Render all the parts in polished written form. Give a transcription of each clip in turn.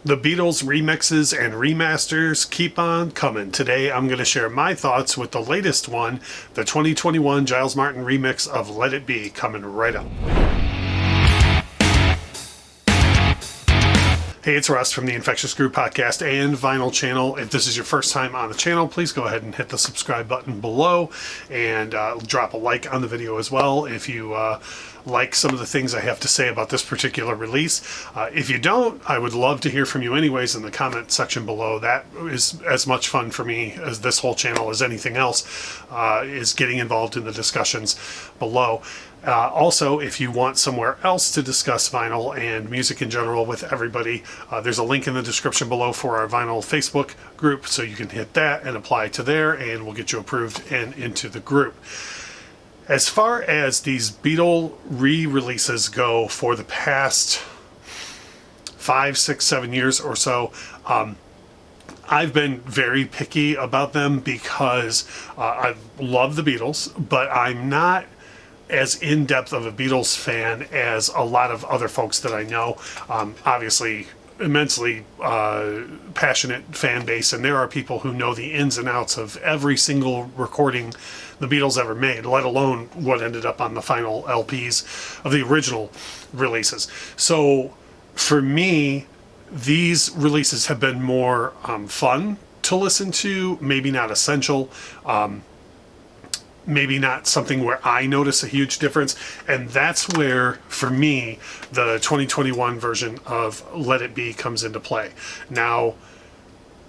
The Beatles remixes and remasters keep on coming. Today I'm going to share my thoughts with the latest one, the 2021 Giles Martin remix of Let It Be, coming right up. Hey, it's Russ from the Infectious Groove Podcast and Vinyl Channel. If this is your first time on the channel, please go ahead and hit the subscribe button below and drop a like on the video as well if you like some of the things I have to say about this particular release. If you don't, I would love to hear from you anyways in the comment section below. That is as much fun for me as this whole channel as anything else, is getting involved in the discussions below. Also, if you want somewhere else to discuss vinyl and music in general with everybody, there's a link in the description below for our vinyl Facebook group, so you can hit that and apply to there, and we'll get you approved and into the group. As far as these Beatle re-releases go for the past 5, 6, 7 years or so, I've been very picky about them because I love the Beatles, but I'm not as in-depth of a Beatles fan as a lot of other folks that I know. Obviously, immensely passionate fan base, and there are people who know the ins and outs of every single recording the Beatles ever made, let alone what ended up on the final LPs of the original releases. So for me, these releases have been more fun to listen to, maybe not essential, maybe not something where I notice a huge difference. And that's where, for me, the 2021 version of Let It Be comes into play. Now,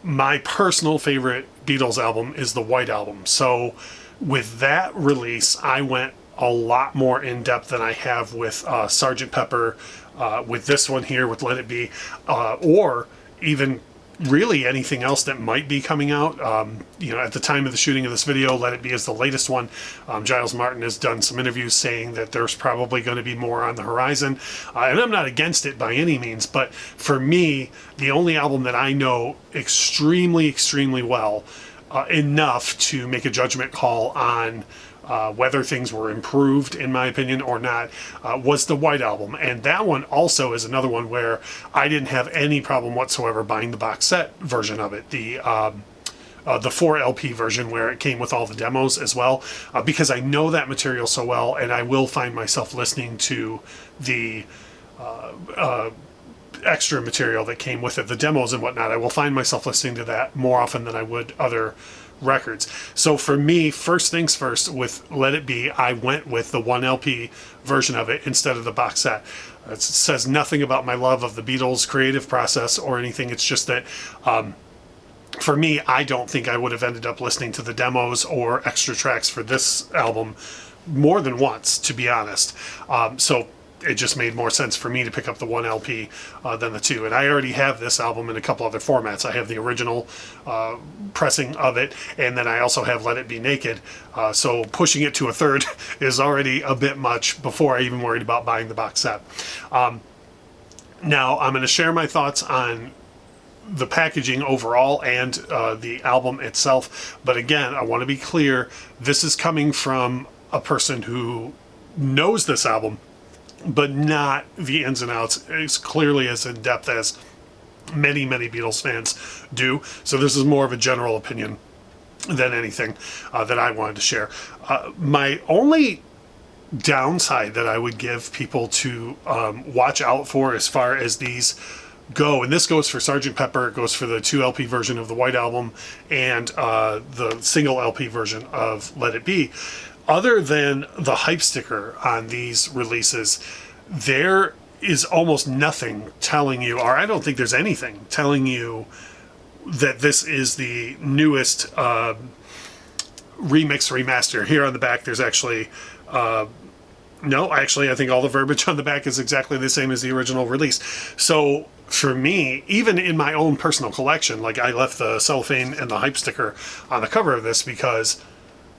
my personal favorite Beatles album is the White Album. So with that release, I went a lot more in depth than I have with Sgt. Pepper, with this one here, with Let It Be, or even really anything else that might be coming out. At the time of the shooting of this video, Let It Be is the latest one. Giles Martin has done some interviews saying that there's probably going to be more on the horizon, and I'm not against it by any means, but for me, the only album that I know extremely, extremely well, enough to make a judgment call on whether things were improved, in my opinion, or not, was the White Album. And that one also is another one where I didn't have any problem whatsoever buying the box set version of it, the 4 LP version where it came with all the demos as well, because I know that material so well, and I will find myself listening to the extra material that came with it, the demos and whatnot. I will find myself listening to that more often than I would other records. So for me, first things first, with Let It Be, I went with the 1 LP version of it instead of the box set. It says nothing about my love of the Beatles' creative process or anything. It's just that for me, I don't think I would have ended up listening to the demos or extra tracks for this album more than once, to be honest. So it just made more sense for me to pick up the 1 LP than the 2. And I already have this album in a couple other formats. I have the original pressing of it, and then I also have Let It Be Naked. So pushing it to a third is already a bit much before I even worried about buying the box set. Now, I'm going to share my thoughts on the packaging overall and the album itself. But again, I want to be clear, this is coming from a person who knows this album, but not the ins and outs as clearly as in depth as many, many Beatles fans do. So this is more of a general opinion than anything that I wanted to share. My only downside that I would give people to watch out for as far as these go, and this goes for Sgt. Pepper, it goes for the 2 LP version of the White Album, and the single LP version of Let It Be, other than the hype sticker on these releases, there is almost nothing telling you, or I don't think there's anything telling you, that this is the newest remix remaster. Here on the back, there's actually no, actually, I think all the verbiage on the back is exactly the same as the original release. So for me, even in my own personal collection, like, I left the cellophane and the hype sticker on the cover of this because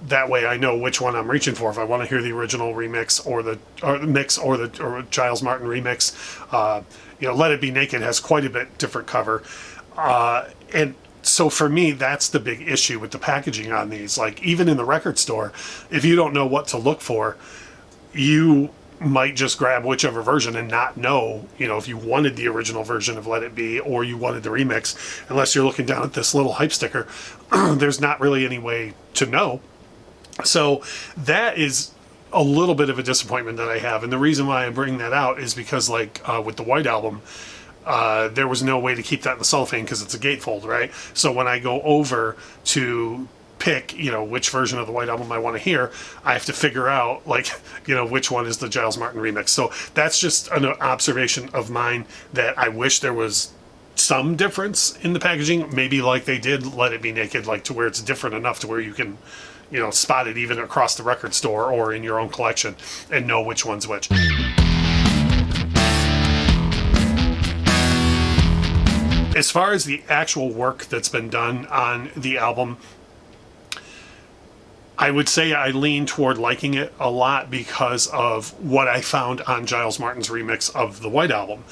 that way I know which one I'm reaching for if I want to hear the original remix or the mix or Giles Martin remix. Let It Be Naked has quite a bit different cover. And so for me, that's the big issue with the packaging on these. Like, even in the record store, if you don't know what to look for, you might just grab whichever version and not know, you know, if you wanted the original version of Let It Be or you wanted the remix, unless you're looking down at this little hype sticker. There's not really any way to know. So that is a little bit of a disappointment that I have. And the reason why I bring that out is because, like, with the White Album, there was no way to keep that in the cellophane because it's a gatefold, right? So when I go over to pick, you know, which version of the White Album I want to hear, I have to figure out, like, you know, which one is the Giles Martin remix. So that's just an observation of mine that I wish there was some difference in the packaging, maybe like they did Let It Be Naked, like to where it's different enough to where you can, you know, spot it even across the record store or in your own collection and know which one's which. As far as the actual work that's been done on the album, I would say I lean toward liking it a lot because of what I found on Giles Martin's remix of the White Album.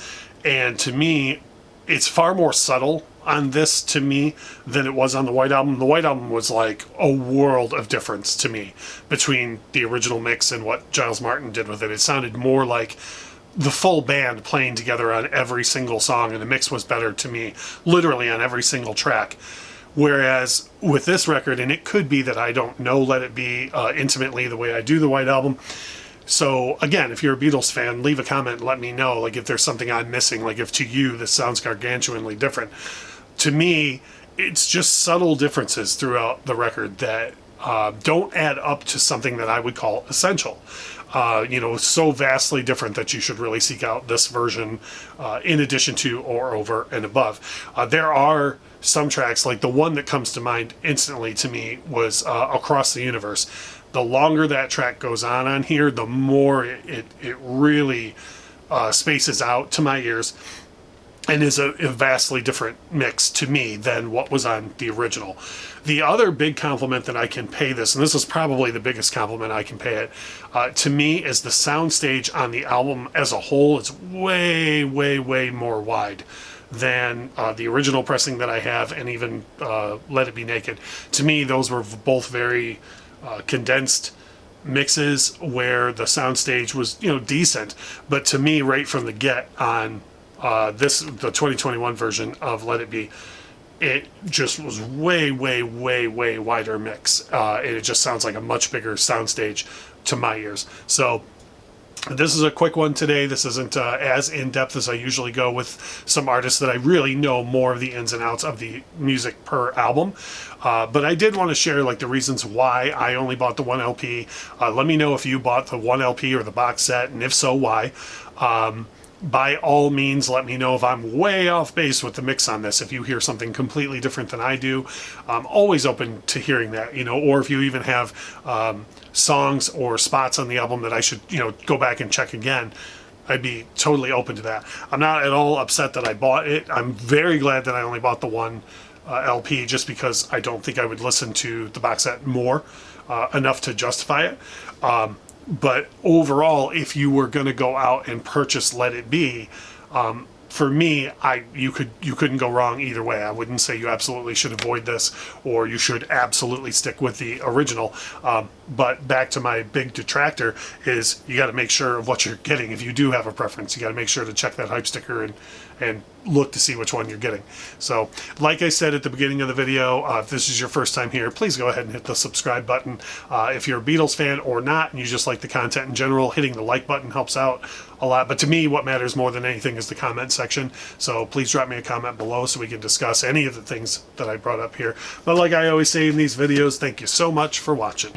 And to me, it's far more subtle on this to me than it was on the White Album. The White Album was like a world of difference to me between the original mix and what Giles Martin did with it. It sounded more like the full band playing together on every single song, and the mix was better to me, literally on every single track. Whereas with this record, and it could be that I don't know Let It Be intimately the way I do the White Album. So again, if you're a Beatles fan, leave a comment and let me know, like, if there's something I'm missing, like if to you this sounds gargantuanly different. To me, it's just subtle differences throughout the record that don't add up to something that I would call essential. You know, so vastly different that you should really seek out this version in addition to or over and above. There are some tracks, like the one that comes to mind instantly to me was Across the Universe. The longer that track goes on here, the more it really spaces out to my ears and is a vastly different mix to me than what was on the original. The other big compliment that I can pay this, and this is probably the biggest compliment I can pay it, to me, is the soundstage on the album as a whole is way, way, way more wide than the original pressing that I have, and even Let It Be Naked. To me, those were both very condensed mixes where the soundstage was, you know, decent. But to me, right from the get on the 2021 version of Let It Be, it just was way, way, way, way wider mix. And it just sounds like a much bigger soundstage to my ears. So this is a quick one today. This isn't as in-depth as I usually go with some artists that I really know more of the ins and outs of the music per album. But I did want to share, like, the reasons why I only bought the one LP. Let me know if you bought the one LP or the box set, and if so, why. By all means, let me know if I'm way off base with the mix on this. If you hear something completely different than I do, I'm always open to hearing that, you know, or if you even have songs or spots on the album that I should, you know, go back and check again, I'd be totally open to that. I'm not at all upset that I bought it. I'm very glad that I only bought the one LP, just because I don't think I would listen to the box set more enough to justify it. But overall, if you were going to go out and purchase Let It Be, for me, you couldn't go wrong either way. I wouldn't say you absolutely should avoid this or you should absolutely stick with the original. But back to my big detractor is you got to make sure of what you're getting. If you do have a preference, you got to make sure to check that hype sticker and look to see which one you're getting. So, like I said at the beginning of the video, if this is your first time here, please go ahead and hit the subscribe button. If you're a Beatles fan or not, and you just like the content in general, hitting the like button helps out a lot. But to me, what matters more than anything is the comment section. So please drop me a comment below so we can discuss any of the things that I brought up here. But like I always say in these videos, thank you so much for watching.